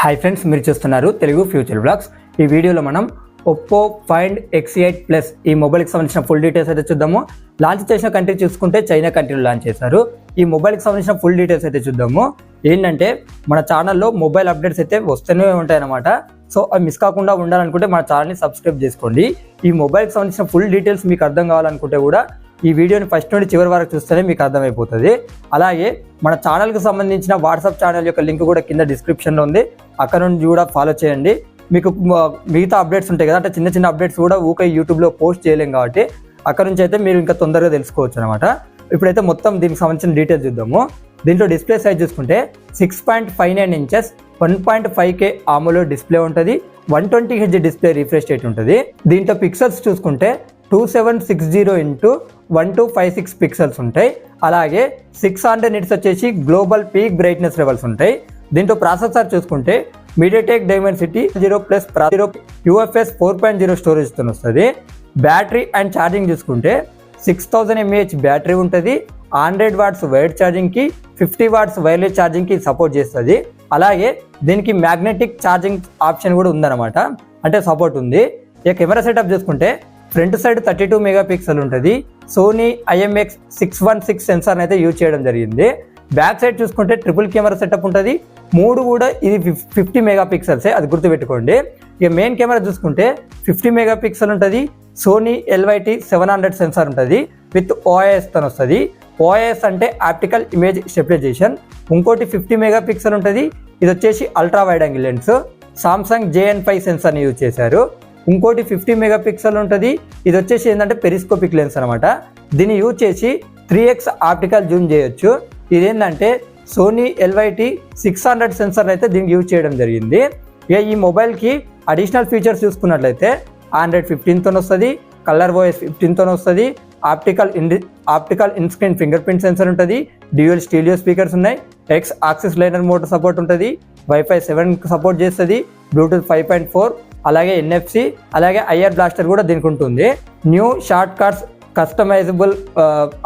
Hi friends, మీరు చూస్తున్నారు Telugu future blogs. ఈ వీడియోలో మనం ఒప్పో ఫైండ్ X8 ప్లస్ ఈ మొబైల్కి సంబంధించిన ఫుల్ డీటెయిల్స్ అయితే చూద్దాము. లాంచ్ చేసిన కంట్రీ చూసుకుంటే చైనా కంట్రీలో లాంచ్ చేశారు. ఈ మొబైల్కి సంబంధించిన ఫుల్ డీటెయిల్స్ అయితే చూద్దాము. ఏంటంటే మన ఛానల్లో మొబైల్ అప్డేట్స్ అయితే వస్తూనే ఉంటాయన్నమాట. సో అవి మిస్ కాకుండా ఉండాలనుకుంటే మన ఛానల్ని సబ్స్క్రైబ్ చేసుకోండి. ఈ మొబైల్కి సంబంధించిన ఫుల్ డీటెయిల్స్ మీకు అర్థం కావాలనుకుంటే కూడా ఈ వీడియోని ఫస్ట్ నుండి చివరి వరకు చూస్తేనే మీకు అర్థమైపోతుంది. అలాగే మన ఛానల్కి సంబంధించిన వాట్సాప్ ఛానల్ యొక్క లింక్ కూడా కింద డిస్క్రిప్షన్లో ఉంది. అక్కడ నుండి కూడా ఫాలో చేయండి. మీకు మిగతా అప్డేట్స్ ఉంటాయి కదా, అంటే చిన్న చిన్న అప్డేట్స్ కూడా ఊకే యూట్యూబ్లో పోస్ట్ చేయలేం కాబట్టి అక్కడ నుంచి అయితే మీరు ఇంకా తొందరగా తెలుసుకోవచ్చు అనమాట. ఇప్పుడైతే మొత్తం దీనికి సంబంధించిన డీటెయిల్స్ చూద్దాము. దీంట్లో డిస్ప్లే సైజ్ చూసుకుంటే 6.59 ఇంచెస్ 1.5K AMOLED డిస్ప్లే ఉంటుంది. 120Hz డిస్ప్లే రిఫ్రెష్ రేట్ ఉంటుంది. దీంట్లో పిక్సెల్స్ చూసుకుంటే 2760x1256 పిక్సెల్స్ ఉంటాయి. అలాగే 600 నిట్స్ వచ్చేసి గ్లోబల్ పీక్ బ్రైట్నెస్ లెవెల్స్ ఉంటాయి. దీంట్లో ప్రాసెసర్ చూసుకుంటే MediaTek Dimensity 0+ UFS 4.0 స్టోరేజ్తో వస్తుంది. బ్యాటరీ అండ్ ఛార్జింగ్ చూసుకుంటే 6000 mAh బ్యాటరీ ఉంటుంది. 100 వాట్స్ వైర్ ఛార్జింగ్కి 50 వాట్స్ వైర్లెస్ ఛార్జింగ్కి సపోర్ట్ చేస్తుంది. అలాగే దీనికి మ్యాగ్నెటిక్ ఛార్జింగ్ ఆప్షన్ కూడా ఉందన్నమాట, అంటే సపోర్ట్ ఉంది. ఇక కెమెరా సెటప్ చూసుకుంటే ఫ్రంట్ సైడ్ 32 మెగాపిక్సెల్ ఉంటుంది. సోనీ IMX616 సెన్సార్ని అయితే యూజ్ చేయడం జరిగింది. బ్యాక్ సైడ్ చూసుకుంటే ట్రిపుల్ కెమెరా సెటప్ ఉంటుంది. 3 కూడా ఇది 50 మెగాపిక్సెల్సే, అది గుర్తుపెట్టుకోండి. ఇక మెయిన్ కెమెరా చూసుకుంటే 50 మెగాపిక్సెల్ ఉంటుంది. సోనీ LYT 700 సెన్సార్ ఉంటుంది విత్ OIS తో వస్తుంది. OIS అంటే ఆప్టికల్ ఇమేజ్ స్టెబిలైజేషన్. ఇంకోటి 50 మెగాపిక్సెల్ ఉంటుంది. ఇది వచ్చేసి ultra wide angle lens. Samsung JN5 సెన్సార్ని యూజ్ చేశారు. ఇంకోటి 50 మెగాపిక్సెల్ ఉంటుంది. ఇది వచ్చేసి ఏంటంటే పెరిస్కోపిక్ లెన్స్ అనమాట. దీన్ని యూజ్ చేసి 3x ఆప్టికల్ జూమ్ చేయొచ్చు. ఇదేంటంటే సోనీ LYT 600 సెన్సార్ అయితే దీనికి యూజ్ చేయడం జరిగింది. ఇక ఈ మొబైల్కి అడిషనల్ ఫీచర్స్ చూసుకున్నట్లయితే Android 15తో వస్తుంది, కలర్ OS 15తో వస్తుంది, optical in screen finger print sensor ఉంటుంది, డ్యూయల్ స్టీరియో స్పీకర్స్ ఉన్నాయి, X axis liner motor support ఉంటుంది, Wi-Fi 7 సపోర్ట్ చేస్తుంది, Bluetooth 5.4, అలాగే NFC, అలాగే IR బ్లాస్టర్ కూడా దీనికి ఉంటుంది. New short cuts customisable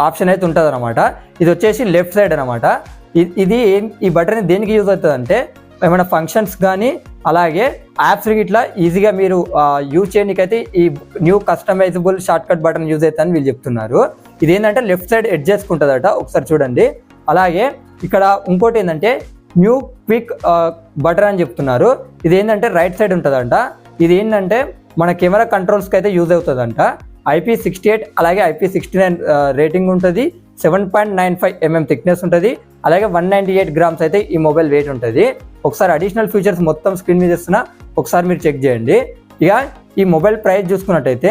option అయితే ఉంటుంది అనమాట. ఇది వచ్చేసి లెఫ్ట్ సైడ్ అనమాట. ఇది ఈ బటన్ దేనికి యూజ్ అవుతుంది అంటే ఏమైనా ఫంక్షన్స్ కానీ అలాగే యాప్స్ ఇట్లా ఈజీగా మీరు యూజ్ చేయడానికైతే ఈ new customisable short cut button use అవుతుందని వీళ్ళు చెప్తున్నారు. ఇది ఏంటంటే లెఫ్ట్ సైడ్ ఎడ్జ్ చేసుకుంటుందట, ఒకసారి చూడండి. అలాగే ఇక్కడ ఇంకోటి ఏంటంటే న్యూ క్విక్ బటన్ అని చెప్తున్నారు. ఇది ఏంటంటే రైట్ సైడ్ ఉంటుందంట. ఇది ఏంటంటే మన కెమెరా కంట్రోల్స్కి అయితే యూజ్ అవుతుందంట. IP68 అలాగే IP69 రేటింగ్ ఉంటుంది. 7.95 mm థిక్నెస్ ఉంటుంది. అలాగే 198 గ్రామ్స్ అయితే ఈ మొబైల్ వెయిట్ ఉంటుంది. ఒకసారి అడిషనల్ ఫీచర్స్ మొత్తం స్క్రీన్ మీద ఇస్తున్నా, ఒకసారి మీరు చెక్ చేయండి. ఇక ఈ మొబైల్ ప్రైస్ చూసుకున్నట్లయితే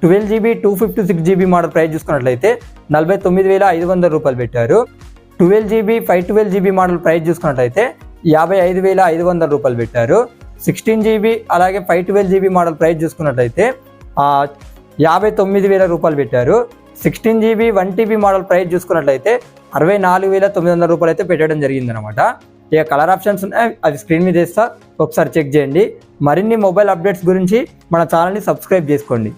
12GB 256GB మోడల్ ప్రైస్ చూసుకున్నట్లయితే 49,500 రూపాయలు పెట్టారు. 12GB 512GB మోడల్ ప్రైస్ చూసుకున్నట్లయితే 55,500 రూపాయలు పెట్టారు. 16GB అలాగే 512GB మోడల్ ప్రైస్ చూసుకున్నట్లయితే 59,000 రూపాయలు పెట్టారు. 16GB 1TB మోడల్ ప్రైస్ చూసుకున్నట్లయితే 64,900 రూపాయలు అయితే పెట్టడం జరిగిందనమాట. ఇక కలర్ ఆప్షన్స్ ఉన్నాయి, అది స్క్రీన్ మీద వేస్తా, ఒకసారి చెక్ చేయండి. మరిన్ని మొబైల్ అప్డేట్స్ గురించి మన ఛానల్ని సబ్స్క్రైబ్ చేసుకోండి.